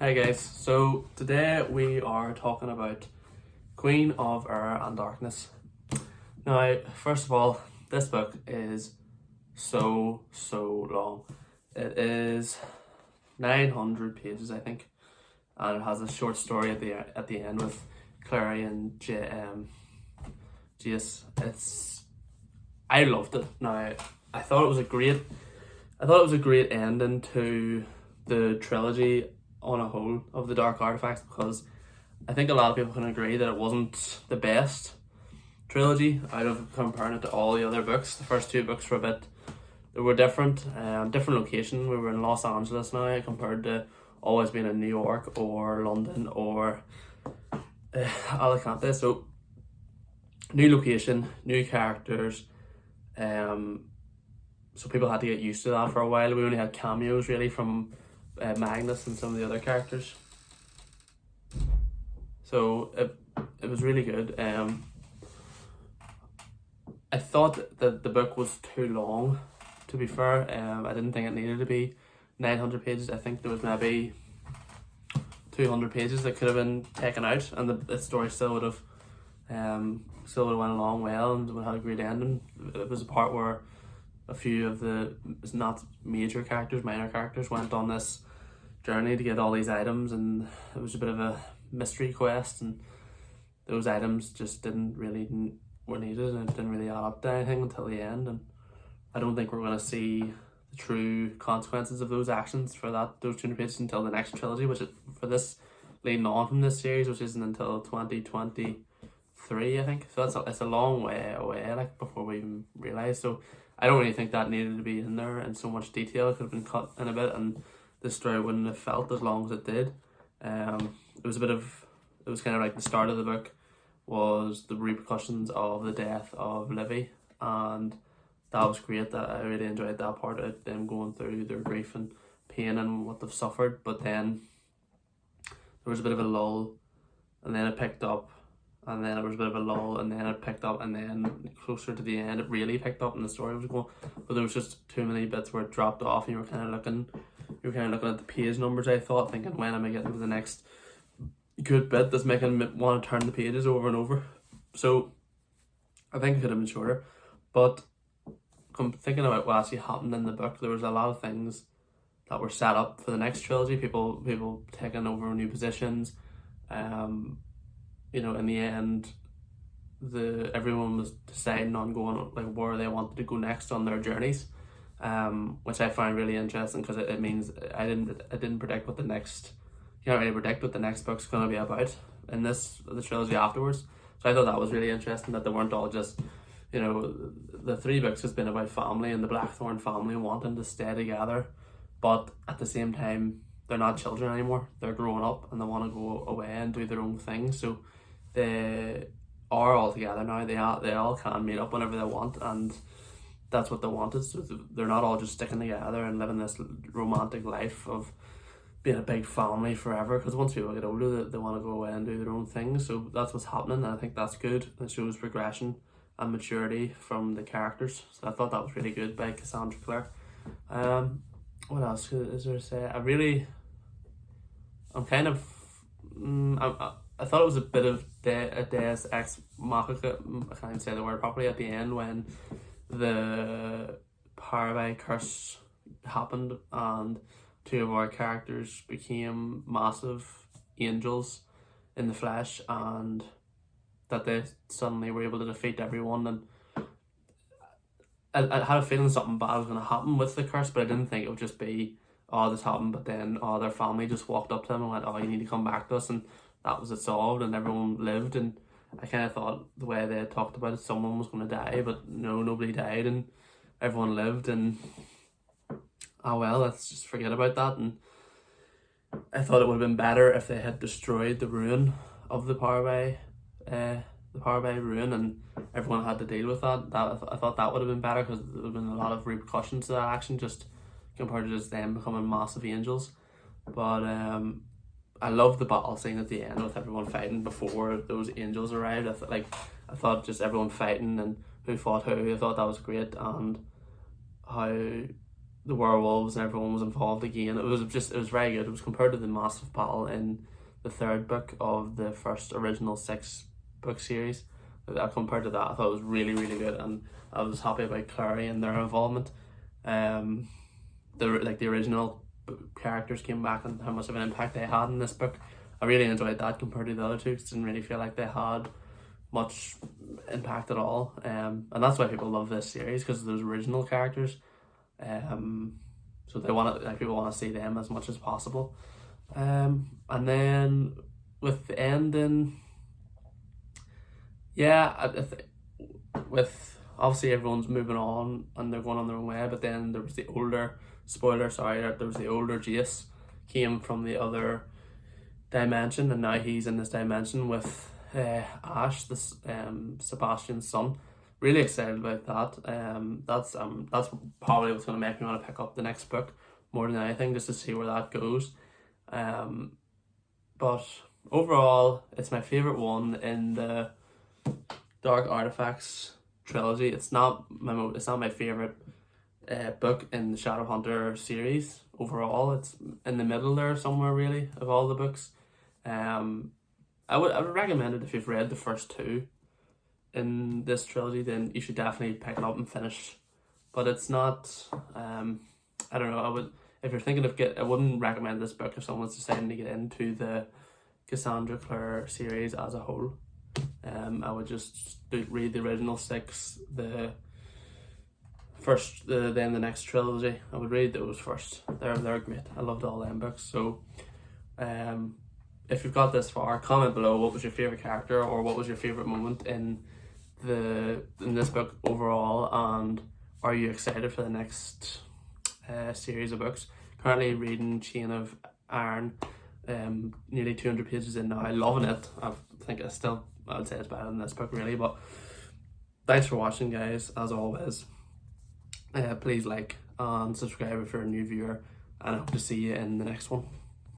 Hey guys, so today we are talking about Queen of Air and Darkness. Now, first of all, this book is so long. It is 900 pages, I think, and it has a short story at the end with Clary and Jace. I loved it. Now, I thought it was a great ending to the trilogy on a whole of the Dark Artifacts, because I think a lot of people can agree that it wasn't the best trilogy out of comparing it to all the other books. The first two books were different, different location. We were in Los Angeles now compared to always being in New York or London or Alicante. So new location, new characters, so people had to get used to that for a while. We only had cameos really from Magnus and some of the other characters, so it was really good. I thought that the book was too long, to be fair. I didn't think it needed to be 900 pages. I think there was maybe 200 pages that could have been taken out, and the story still would have went along well and would have had a great ending. It was a part where a few of the not major characters, minor characters, went on this journey to get all these items, and it was a bit of a mystery quest, and those items just were needed, and it didn't really add up to anything until the end. And I don't think we're going to see the true consequences of those actions for those 200 pages until the next trilogy, which is for this leading on from this series, which isn't until 2023, I think. So it's a long way away, like, before we even realise. So I don't really think that needed to be in there in so much detail. It could have been cut in a bit, and the story wouldn't have felt as long as it did. It was kind of like the start of the book was the repercussions of the death of Livy, and that was great. That I really enjoyed that part of them going through their grief and pain and what they've suffered. But then there was a bit of a lull, and then it picked up, and then there was a bit of a lull, and then it picked up, and then closer to the end it really picked up and the story was going. But there was just too many bits where it dropped off, and you were kind of looking at the page numbers, I thought, thinking, when am I getting to the next good bit that's making me want to turn the pages over and over. So I think it could have been shorter. But thinking about what actually happened in the book, there was a lot of things that were set up for the next trilogy. People taking over new positions. In the end, everyone was deciding on going, like, where they wanted to go next on their journeys, which I find really interesting, because it means I didn't predict what the next. You can't really predict what the next book's going to be about in the trilogy afterwards. So I thought that was really interesting, that they weren't all just, the three books has been about family and the Blackthorn family wanting to stay together, but at the same time they're not children anymore. They're growing up and they want to go away and do their own thing. So they are all together now. They all can meet up whenever they want, and that's what they wanted. So they're not all just sticking together and living this romantic life of being a big family forever, because once people get older they want to go away and do their own thing. So that's what's happening, and I think that's good. It shows progression and maturity from the characters. So I thought that was really good by Cassandra Clare. What else is there to say? I thought it was a bit of a Deus Ex Machina, I can't even say the word properly, at the end when the Parabai curse happened and two of our characters became massive angels in the flesh, and that they suddenly were able to defeat everyone. And I had a feeling something bad was going to happen with the curse, but I didn't think it would just be, oh, this happened, but then their family just walked up to them and went, oh, you need to come back to us, and that was it solved, and everyone lived. And I kind of thought the way they talked about it, someone was going to die, but no, nobody died and everyone lived. And oh well, let's just forget about that. And I thought it would have been better if they had destroyed the ruin of the Parabai ruin, and everyone had to deal with that. I thought that would have been better, because there would have been a lot of repercussions to that action, just compared to just them becoming massive angels. But I love the battle scene at the end with everyone fighting before those angels arrived. I thought just everyone fighting and who fought who. I thought that was great, and how the werewolves and everyone was involved again. It was very good. It was compared to the massive battle in the third book of the first original 6-book series. Compared to that, I thought it was really, really good, and I was happy about Clary and their involvement. The original characters came back and how much of an impact they had in this book. I really enjoyed that compared to the other two. Didn't really feel like they had much impact at all. And that's why people love this series, because of those original characters. So people want to see them as much as possible. And then with the ending, yeah, with obviously everyone's moving on and they're going on their own way, but then there was the older Jace came from the other dimension, and now he's in this dimension with Ash, this Sebastian's son. Really excited about that. That's probably what's going to make me want to pick up the next book more than anything, just to see where that goes. But overall, it's my favorite one in the Dark Artifacts trilogy. It's not my favorite book in the Shadowhunter series overall. It's in the middle there somewhere, really, of all the books. I would recommend it if you've read the first 2 in this trilogy. Then you should definitely pick it up and finish. But it's not. I don't know. If you're thinking of I wouldn't recommend this book if someone's deciding to get into the Cassandra Clare series as a whole. I would just read the original 6, the first, then the next trilogy. I would read those first. They're great. I loved all them books. So, if you've got this far, comment below what was your favorite character or what was your favorite moment in this book overall, and are you excited for the next series of books? Currently reading Chain of Iron, nearly 200 pages in now. Loving it. I would say it's better than this book, really. But thanks for watching, guys. As always, please like and subscribe if you're a new viewer, and I hope to see you in the next one.